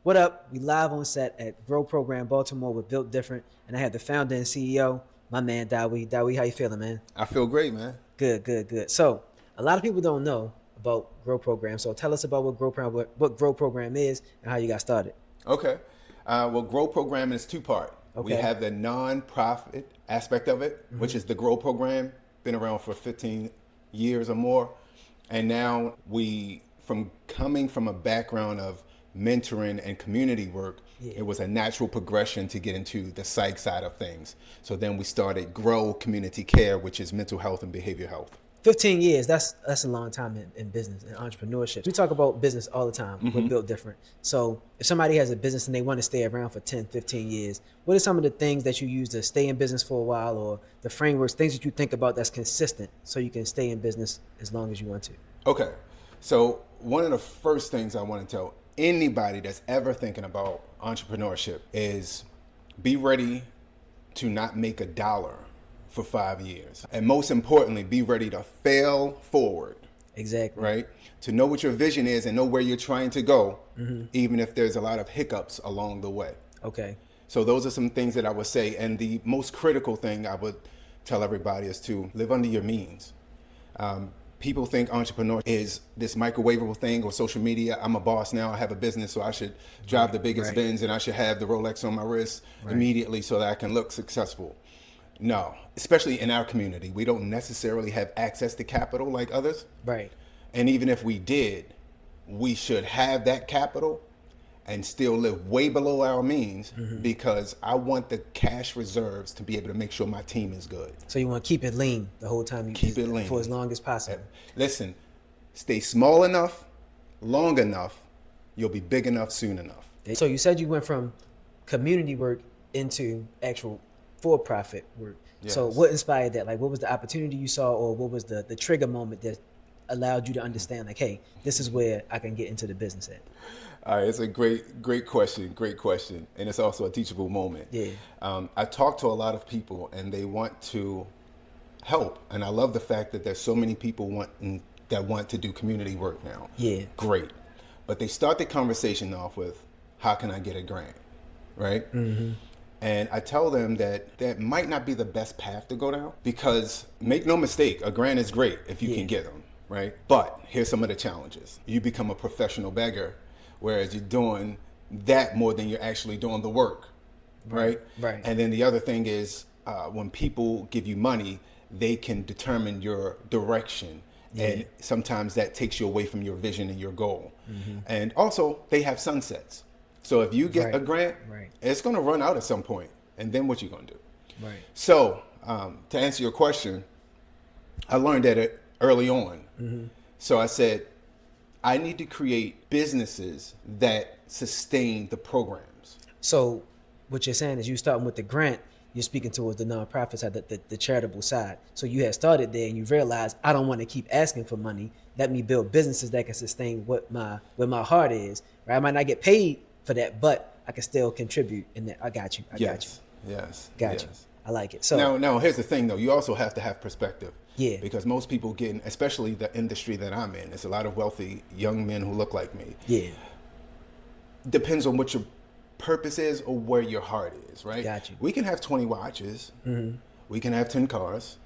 What up? We live on set at Grow Program Baltimore with Built Different, and I have the founder and CEO, my man Diwee. Diwee, how you feeling, man? I feel great, man. Good, good, good. So a lot of people don't know about Grow Program. So tell us about what Grow Program is and how you got started. Okay. Well, Grow Program is two-part. We Okay. have the non-profit aspect of it, which is the Grow Program, been around for 15 years or more. And now from coming from a background of mentoring and community work, it was a natural progression to get into the psych side of things. So then we started Grow Community Care, which is mental health and behavioral health. 15 years, that's a long time in business and entrepreneurship. We talk about business all the time. We're built different. So if somebody has a business and they want to stay around for 10, 15 years, what are some of the things that you use to stay in business for a while, or the frameworks, things that you think about that's consistent so you can stay in business as long as you want to? Okay. So one of the first things I want to tell anybody that's ever thinking about entrepreneurship is be ready to not make a dollar for 5 years. And most importantly, be ready to fail forward. Exactly. Right? To know what your vision is and know where you're trying to go, even if there's a lot of hiccups along the way. Okay. So those are some things that I would say. And the most critical thing I would tell everybody is to live under your means. People think entrepreneur is this microwavable thing or social media. I'm a boss now. I have a business, so I should drive the biggest Benz and I should have the Rolex on my wrist immediately so that I can look successful. No, especially in our community, we don't necessarily have access to capital like others. Right. And even if we did, we should have that capital and still live way below our means because I want the cash reserves to be able to make sure my team is good. So you want to keep it lean the whole time. Keep it lean. For as long as possible. Listen, stay small enough, long enough, you'll be big enough soon enough. So you said you went from community work into actual for-profit work. Yes. So what inspired that? Like, what was the opportunity you saw, or what was the trigger moment that allowed you to understand, like, hey, this is where I can get into the business at? All right, it's a great question, and it's also a teachable moment. Yeah. I talk to a lot of people, and they want to help, and I love the fact that there's so many people that want to do community work now. Yeah. Great, but they start the conversation off with, "How can I get a grant?" Right? And I tell them that might not be the best path to go down because, make no mistake, a grant is great if you can get them, right? But here's some of the challenges. You become a professional beggar, whereas you're doing that more than you're actually doing the work, right? Right. And then the other thing is when people give you money, they can determine your direction. And sometimes that takes you away from your vision and your goal. And also, they have sunsets. So if you get a grant, it's going to run out at some point. And then what you going to do? Right. So to answer your question, I learned that early on. So I said, I need to create businesses that sustain the programs. So what you're saying is you starting with the grant, you're speaking towards the nonprofit side, the charitable side. So you had started there and you realized, I don't want to keep asking for money. Let me build businesses that can sustain where my heart is. Right? I might not get paid for that, but I can still contribute. And I got you. I got you. Yes. Got you. I like it. So now here's the thing though. You also have to have perspective. Yeah. Because most people get, especially the industry that I'm in, it's a lot of wealthy young men who look like me. Yeah. Depends on what your purpose is or where your heart is, right? Got you. We can have 20 watches. We can have 10 cars.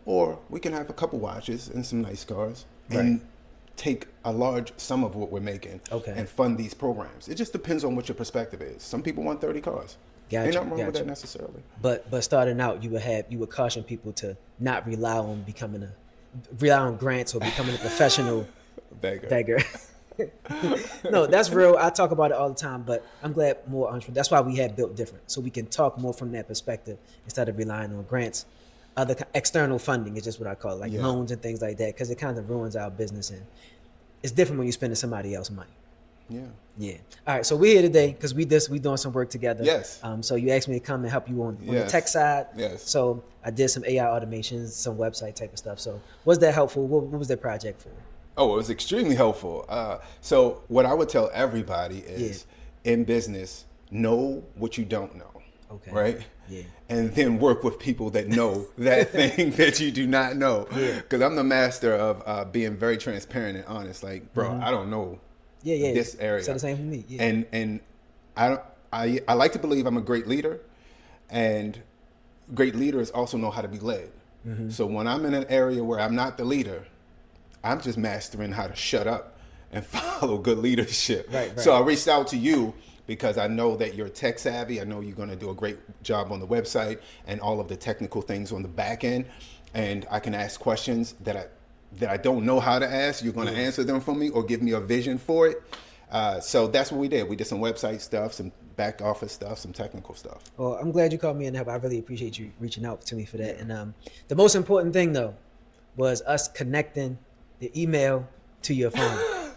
Or we can have a couple watches and some nice cars. And take a large sum of what we're making and fund these programs. It just depends on what your perspective is. Some people want 30 cars. Ain't nothing wrong with that necessarily. But starting out, you would caution people to not rely on grants or becoming a professional beggar. No, that's real. I talk about it all the time, but I'm glad more entrepreneurs. That's why we have Built Different, so we can talk more from that perspective instead of relying on grants. Other external funding is just what I call it, like loans and things like that, because it kind of ruins our business, and it's different when you're spending somebody else's money. Yeah. All right. So we're here today because we doing some work together. Yes. So you asked me to come and help you on the tech side. Yes. So I did some AI automations, some website type of stuff. So was that helpful? What was that project for? Oh, it was extremely helpful. So what I would tell everybody is, in business, know what you don't know. Okay. Right? Yeah. And then work with people that know that thing that you do not know. Yeah. Because I'm the master of being very transparent and honest. Like, bro, I don't know this area. So the same for me. Yeah. And I like to believe I'm a great leader, and great leaders also know how to be led. Mm-hmm. So when I'm in an area where I'm not the leader, I'm just mastering how to shut up and follow good leadership. Right. So I reached out to you because I know that you're tech savvy. I know you're going to do a great job on the website and all of the technical things on the back end. And I can ask questions that I don't know how to ask. You're going to answer them for me or give me a vision for it. So that's what we did. We did some website stuff, some back office stuff, some technical stuff. Well, I'm glad you called me and help. I really appreciate you reaching out to me for that. And the most important thing, though, was us connecting the email to your phone.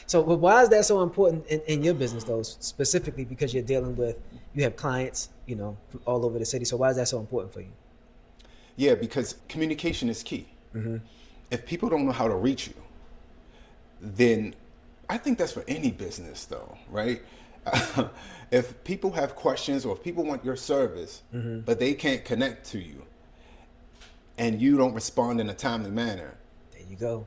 So why is that so important in your business, though, specifically because you're dealing with, you have clients, from all over the city. So why is that so important for you? Yeah, because communication is key. Mm-hmm. If people don't know how to reach you, then I think that's for any business, though, right? If people have questions or if people want your service, mm-hmm. but they can't connect to you and you don't respond in a timely manner. There you go.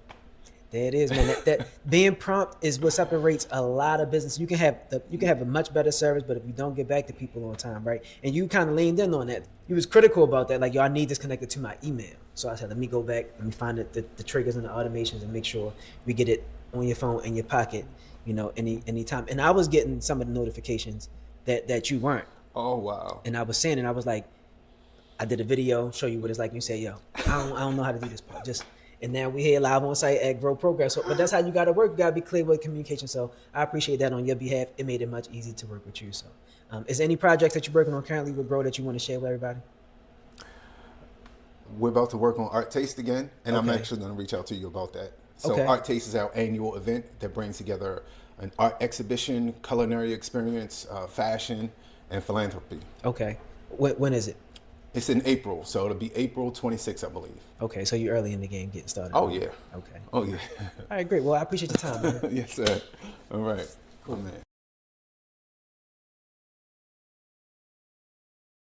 There it is, man. That being prompt is what separates a lot of business. You can have a much better service, but if you don't get back to people on time, right? And you kind of leaned in on that. You was critical about that, like, yo, I need this connected to my email. So I said, let me go back, let me find the triggers and the automations and make sure we get it on your phone, in your pocket, any time. And I was getting some of the notifications that you weren't. Oh, wow. And I was saying, and I was like, I did a video, show you what it's like. And you say, yo, I don't know how to do this part. And now we here live on site at Grow Program. So, but that's how you got to work. You got to be clear with communication. So I appreciate that on your behalf. It made it much easier to work with you. So is there any projects that you're working on currently with Grow that you want to share with everybody? We're about to work on ArtTaste again, and I'm actually going to reach out to you about that. So ArtTaste is our annual event that brings together an art exhibition, culinary experience, fashion, and philanthropy. Okay. When is it? It's in April, so it'll be April 26th, I believe. Okay, so you're early in the game getting started. Oh, yeah. Okay. Oh, yeah. All right, great. Well, I appreciate your time, man. Yes, sir. All right. Cool, man.